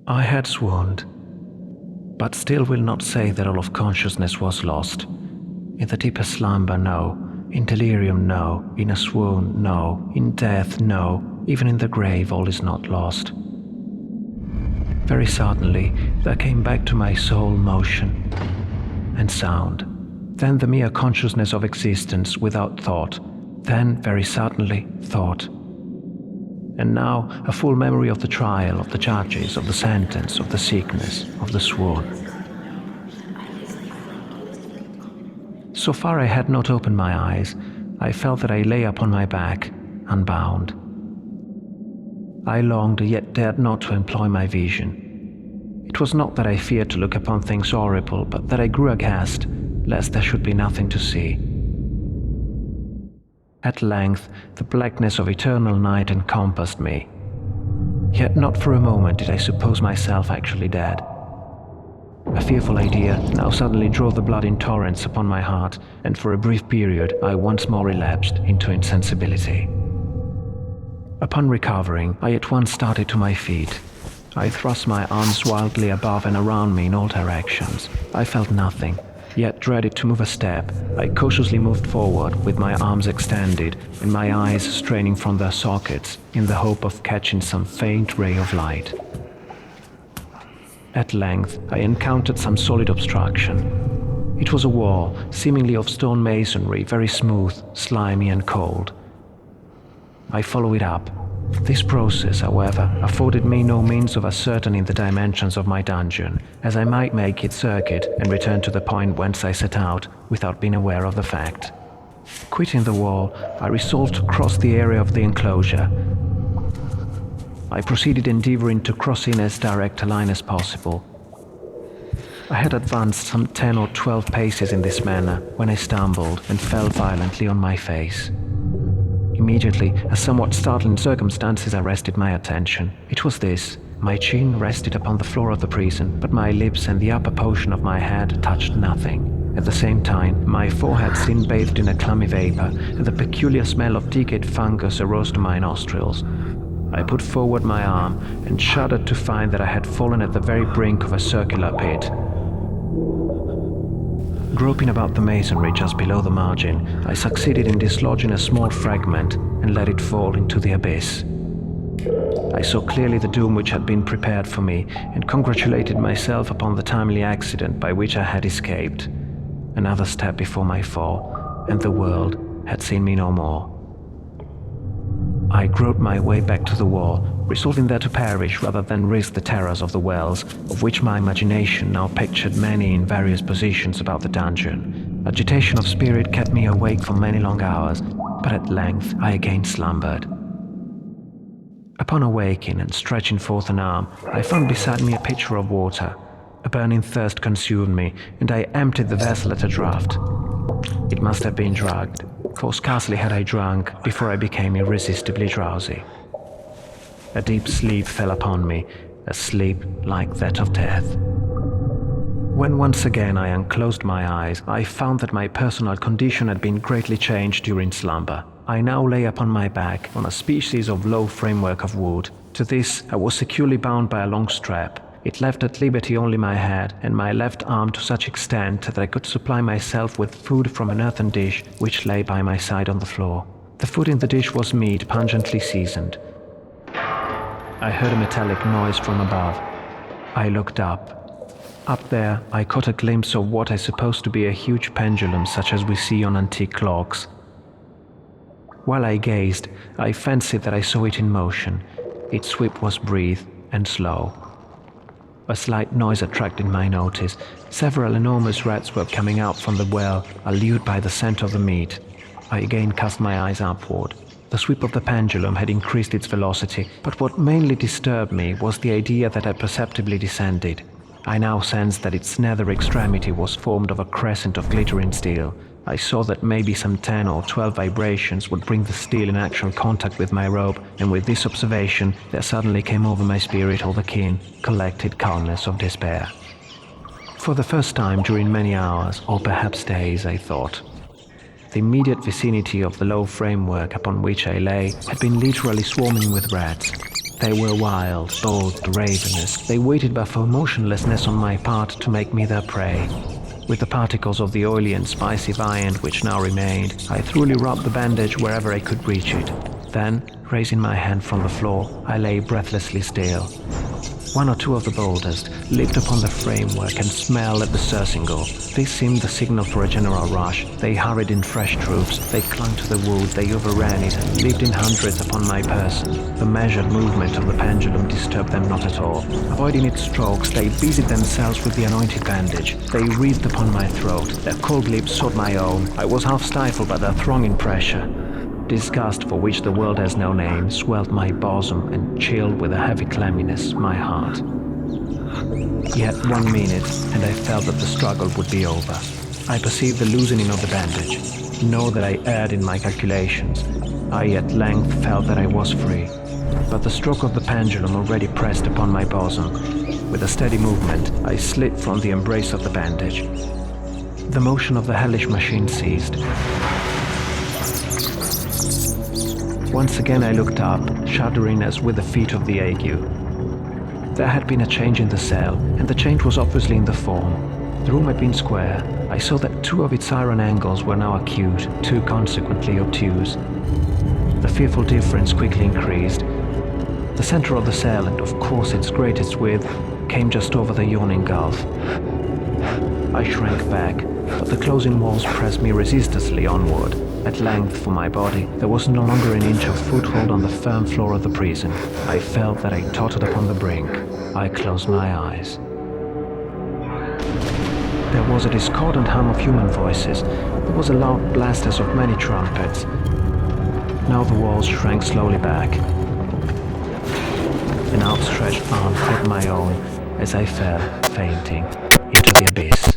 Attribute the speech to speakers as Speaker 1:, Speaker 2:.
Speaker 1: I had swooned, but still will not say that all of consciousness was lost. In the deepest slumber, no. In delirium, no. In a swoon, no. In death, no. Even in the grave, all is not lost. Very suddenly, there came back to my soul motion and sound. Then the mere consciousness of existence without thought. Then, very suddenly, thought. And now, a full memory of the trial, of the judges, of the sentence, of the sickness, of the swoon. So far I had not opened my eyes. I felt that I lay upon my back, unbound. I longed, yet dared not to employ my vision. It was not that I feared to look upon things horrible, but that I grew aghast, lest there should be nothing to see. At length, the blackness of eternal night encompassed me. Yet not for a moment did I suppose myself actually dead. A fearful idea now suddenly drove the blood in torrents upon my heart, and for a brief period I once more relapsed into insensibility. Upon recovering, I at once started to my feet. I thrust my arms wildly above and around me in all directions. I felt nothing, yet dreaded to move a step. I cautiously moved forward with my arms extended and my eyes straining from their sockets in the hope of catching some faint ray of light. At length, I encountered some solid obstruction. It was a wall, seemingly of stone masonry, very smooth, slimy and cold. I followed it up. This process, however, afforded me no means of ascertaining the dimensions of my dungeon, as I might make its circuit and return to the point whence I set out without being aware of the fact. Quitting the wall, I resolved to cross the area of the enclosure. I proceeded endeavoring to cross in as direct a line as possible. I had advanced some 10 or 12 paces in this manner when I stumbled and fell violently on my face. Immediately, a somewhat startling circumstance arrested my attention. It was this: my chin rested upon the floor of the prison, but my lips and the upper portion of my head touched nothing. At the same time, my forehead seemed bathed in a clammy vapor, and the peculiar smell of decayed fungus arose to my nostrils. I put forward my arm and shuddered to find that I had fallen at the very brink of a circular pit. Groping about the masonry just below the margin, I succeeded in dislodging a small fragment and let it fall into the abyss. I saw clearly the doom which had been prepared for me and congratulated myself upon the timely accident by which I had escaped. Another step before my fall, and the world had seen me no more. I groped my way back to the wall, resolving there to perish rather than risk the terrors of the wells, of which my imagination now pictured many in various positions about the dungeon. Agitation of spirit kept me awake for many long hours, but at length I again slumbered. Upon awaking and stretching forth an arm, I found beside me a pitcher of water. A burning thirst consumed me, and I emptied the vessel at a draught. It must have been drugged, for scarcely had I drunk before I became irresistibly drowsy. A deep sleep fell upon me, a sleep like that of death. When once again I unclosed my eyes, I found that my personal condition had been greatly changed during slumber. I now lay upon my back on a species of low framework of wood. To this I was securely bound by a long strap. It left at liberty only my head and my left arm to such extent that I could supply myself with food from an earthen dish which lay by my side on the floor. The food in the dish was meat pungently seasoned. I heard a metallic noise from above. I looked up. Up there, I caught a glimpse of what I supposed to be a huge pendulum such as we see on antique clocks. While I gazed, I fancied that I saw it in motion. Its sweep was brief and slow. A slight noise attracted my notice. Several enormous rats were coming out from the well, allured by the scent of the meat. I again cast my eyes upward. The sweep of the pendulum had increased its velocity, but what mainly disturbed me was the idea that had perceptibly descended. I now sensed that its nether extremity was formed of a crescent of glittering steel. I saw that maybe some 10 or 12 vibrations would bring the steel in actual contact with my robe, and with this observation there suddenly came over my spirit all the keen, collected calmness of despair. For the first time during many hours, or perhaps days, I thought. The immediate vicinity of the low framework upon which I lay had been literally swarming with rats. They were wild, bold, ravenous. They waited but for motionlessness on my part to make me their prey. With the particles of the oily and spicy viand which now remained, I thoroughly rubbed the bandage wherever I could reach it. Then, raising my hand from the floor, I lay breathlessly still. One or two of the boldest leaped upon the framework and smelled at the surcingle. This seemed the signal for a general rush. They hurried in fresh troops. They clung to the wood. They overran it and leaped in hundreds upon my person. The measured movement of the pendulum disturbed them not at all. Avoiding its strokes, they busied themselves with the anointed bandage. They wreathed upon my throat. Their cold lips sought my own. I was half stifled by their thronging pressure. Disgust, for which the world has no name, swelled my bosom and chilled with a heavy clamminess my heart. Yet 1 minute, and I felt that the struggle would be over. I perceived the loosening of the bandage. Know that I erred in my calculations. I at length felt that I was free. But the stroke of the pendulum already pressed upon my bosom. With a steady movement, I slid from the embrace of the bandage. The motion of the hellish machine ceased. Once again I looked up, shuddering as with the feat of the ague. There had been a change in the cell, and the change was obviously in the form. The room had been square. I saw that 2 of its iron angles were now acute, 2 consequently obtuse. The fearful difference quickly increased. The center of the cell, and of course its greatest width, came just over the yawning gulf. I shrank back, but the closing walls pressed me resistlessly onward. At length, for my body, there was no longer an inch of foothold on the firm floor of the prison. I felt that I tottered upon the brink. I closed my eyes. There was a discordant hum of human voices. There was a loud blast as of many trumpets. Now the walls shrank slowly back. An outstretched arm caught my own as I fell, fainting, into the abyss.